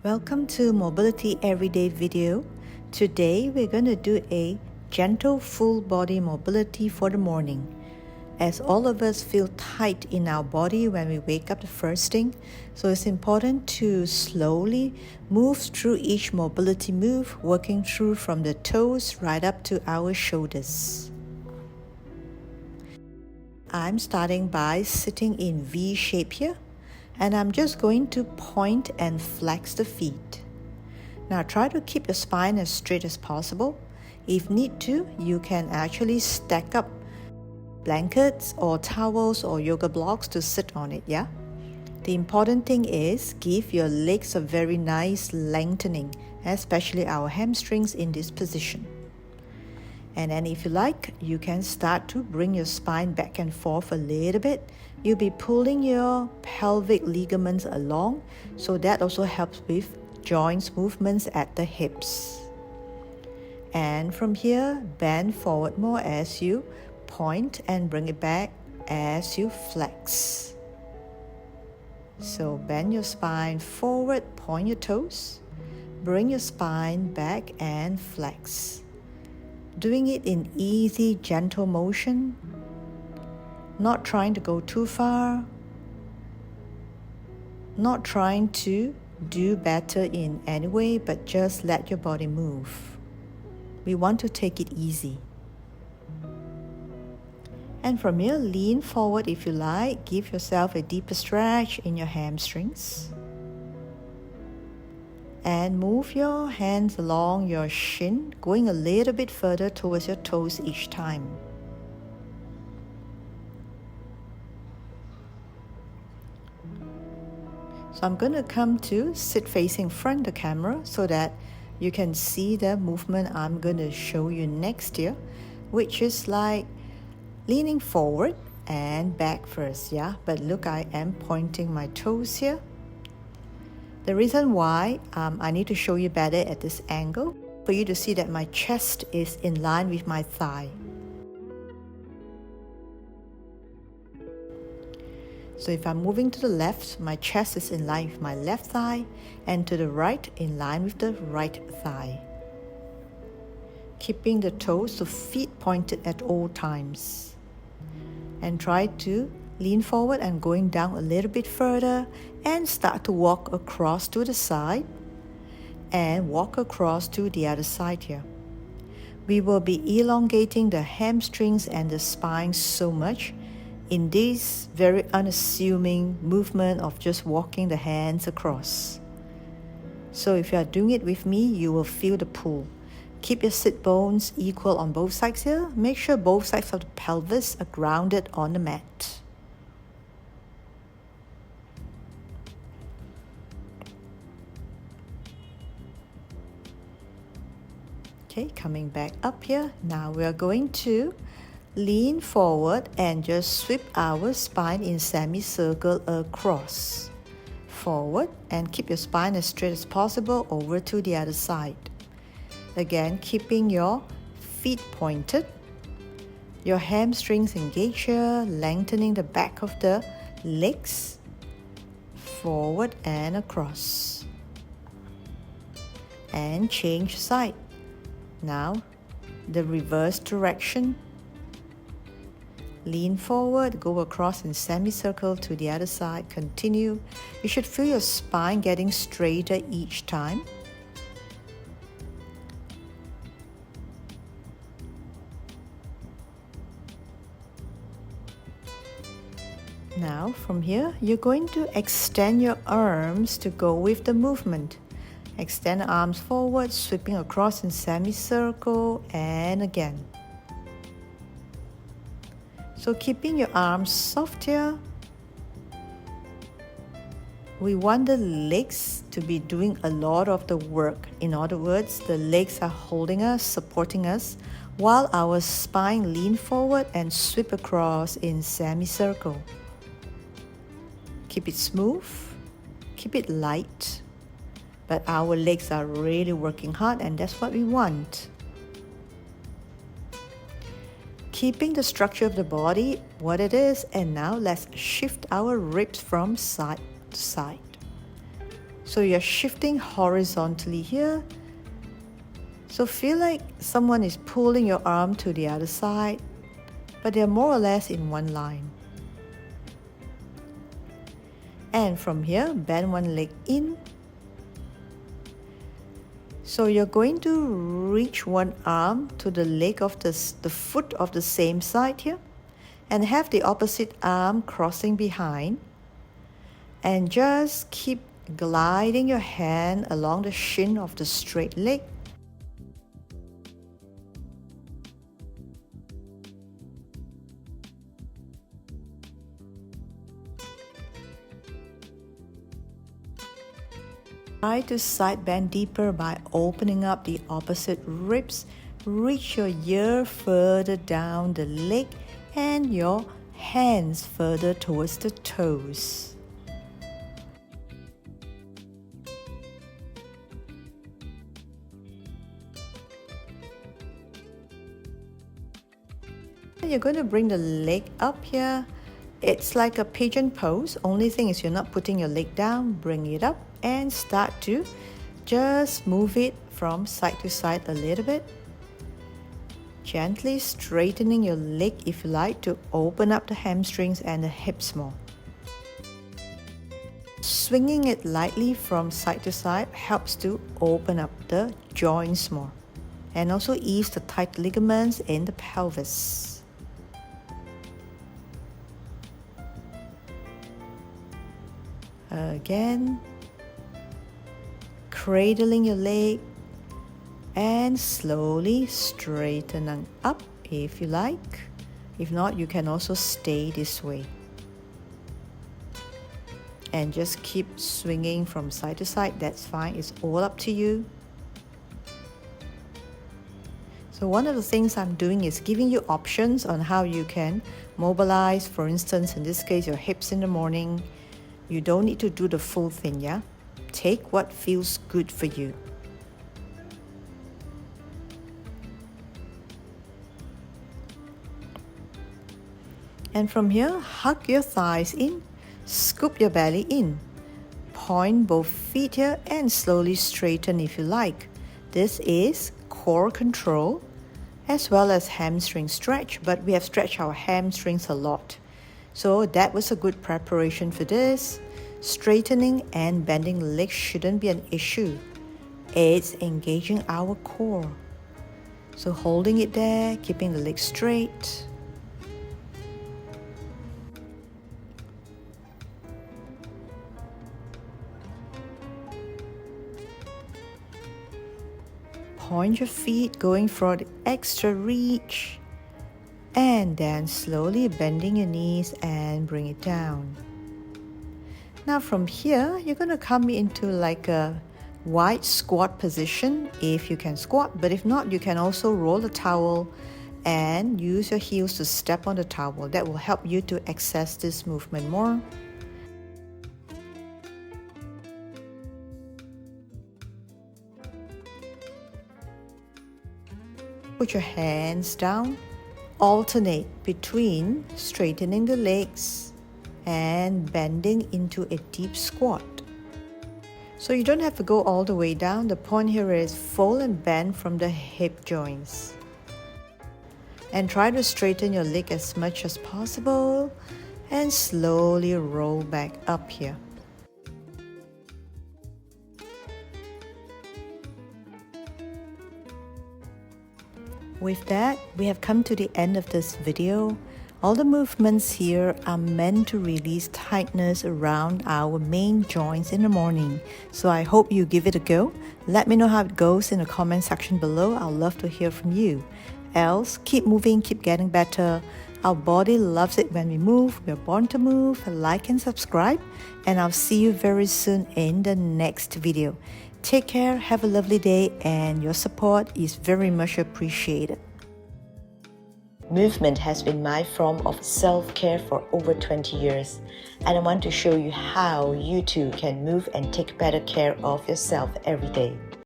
Welcome to Mobility Everyday video. Today we're going to do a gentle full body mobility for the morning. As all of us feel tight in our body when we wake up the first thing, so it's important to slowly move through each mobility move, working through from the toes right up to our shoulders. I'm starting by sitting in V shape here. And I'm just going to point and flex the feet. Now try to keep your spine as straight as possible. If need to, you can actually stack up blankets or towels or yoga blocks to sit on it, yeah? The important thing is give your legs a very nice lengthening, especially our hamstrings in this position. And then if you like, you can start to bring your spine back and forth a little bit. You'll be pulling your pelvic ligaments along, so that also helps with joints movements at the hips. And from here, bend forward more as you point and bring it back as you flex. So bend your spine forward, point your toes, bring your spine back and flex. Doing it in easy, gentle motion, not trying to go too far, not trying to do better in any way, but just let your body move. We want to take it easy. And from here, lean forward if you like. Give yourself a deeper stretch in your hamstrings. And move your hands along your shin, going a little bit further towards your toes each time. So I'm going to come to sit facing front of the camera so that you can see the movement I'm going to show you next here, which is like leaning forward and back first, yeah? But look, I am pointing my toes here. The reason why I need to show you better at this angle, for you to see that my chest is in line with my thigh. So if I'm moving to the left, my chest is in line with my left thigh, and to the right, in line with the right thigh. Keeping the toes, the feet pointed at all times. And try to lean forward and going down a little bit further and start to walk across to the side and walk across to the other side here. We will be elongating the hamstrings and the spine so much in this very unassuming movement of just walking the hands across. So if you are doing it with me, you will feel the pull. Keep your sit bones equal on both sides here. Make sure both sides of the pelvis are grounded on the mat. Okay, coming back up here. Now we are going to lean forward and just sweep our spine in semicircle across. Forward and keep your spine as straight as possible over to the other side. Again, keeping your feet pointed, your hamstrings engaged here, lengthening the back of the legs, forward and across. And change side. Now, the reverse direction. Lean forward, go across in semicircle to the other side, continue. You should feel your spine getting straighter each time. Now, from here, you're going to extend your arms to go with the movement. Extend the arms forward, sweeping across in semicircle, and again. So keeping your arms soft here. We want the legs to be doing a lot of the work. In other words, the legs are holding us, supporting us, while our spine lean forward and sweep across in semicircle. Keep it smooth, keep it light, but our legs are really working hard, and that's what we want. Keeping the structure of the body what it is, and now let's shift our ribs from side to side. So you're shifting horizontally here. So feel like someone is pulling your arm to the other side, but they're more or less in one line. And from here, bend one leg in. So you're going to reach one arm to the leg of the foot of the same side here, and have the opposite arm crossing behind. And just keep gliding your hand along the shin of the straight leg. Try to side bend deeper by opening up the opposite ribs. Reach your ear further down the leg and your hands further towards the toes. You're going to bring the leg up here. It's like a pigeon pose. Only thing is you're not putting your leg down. Bring it up and start to just move it from side to side a little bit. Gently straightening your leg if you like to open up the hamstrings and the hips more. Swinging it lightly from side to side helps to open up the joints more and also ease the tight ligaments in the pelvis. Again, cradling your leg and slowly straightening up if you like. If not, you can also stay this way. And just keep swinging from side to side. That's fine. It's all up to you. So one of the things I'm doing is giving you options on how you can mobilize. For instance, in this case, your hips in the morning. You don't need to do the full thing, yeah? Take what feels good for you. And from here, hug your thighs in, scoop your belly in. Point both feet here and slowly straighten if you like. This is core control as well as hamstring stretch, but we have stretched our hamstrings a lot. So that was a good preparation for this. Straightening and bending legs shouldn't be an issue. It's engaging our core. So holding it there, keeping the legs straight. Point your feet, going for the extra reach. And then slowly bending your knees and bring it down. Now from here, you're going to come into like a wide squat position if you can squat, but if not, you can also roll the towel and use your heels to step on the towel. That will help you to access this movement more. Put your hands down. Alternate between straightening the legs and bending into a deep squat. So you don't have to go all the way down. The point here is fold and bend from the hip joints. And try to straighten your leg as much as possible and slowly roll back up here. With that, we have come to the end of this video. All the movements here are meant to release tightness around our main joints in the morning. So I hope you give it a go. Let me know how it goes in the comment section below. I'd love to hear from you. Else, keep moving, keep getting better. Our body loves it when we move. We're born to move. Like and subscribe. And I'll see you very soon in the next video. Take care, have a lovely day, and your support is very much appreciated. Movement has been my form of self-care for over 20 years, and I want to show you how you too can move and take better care of yourself every day.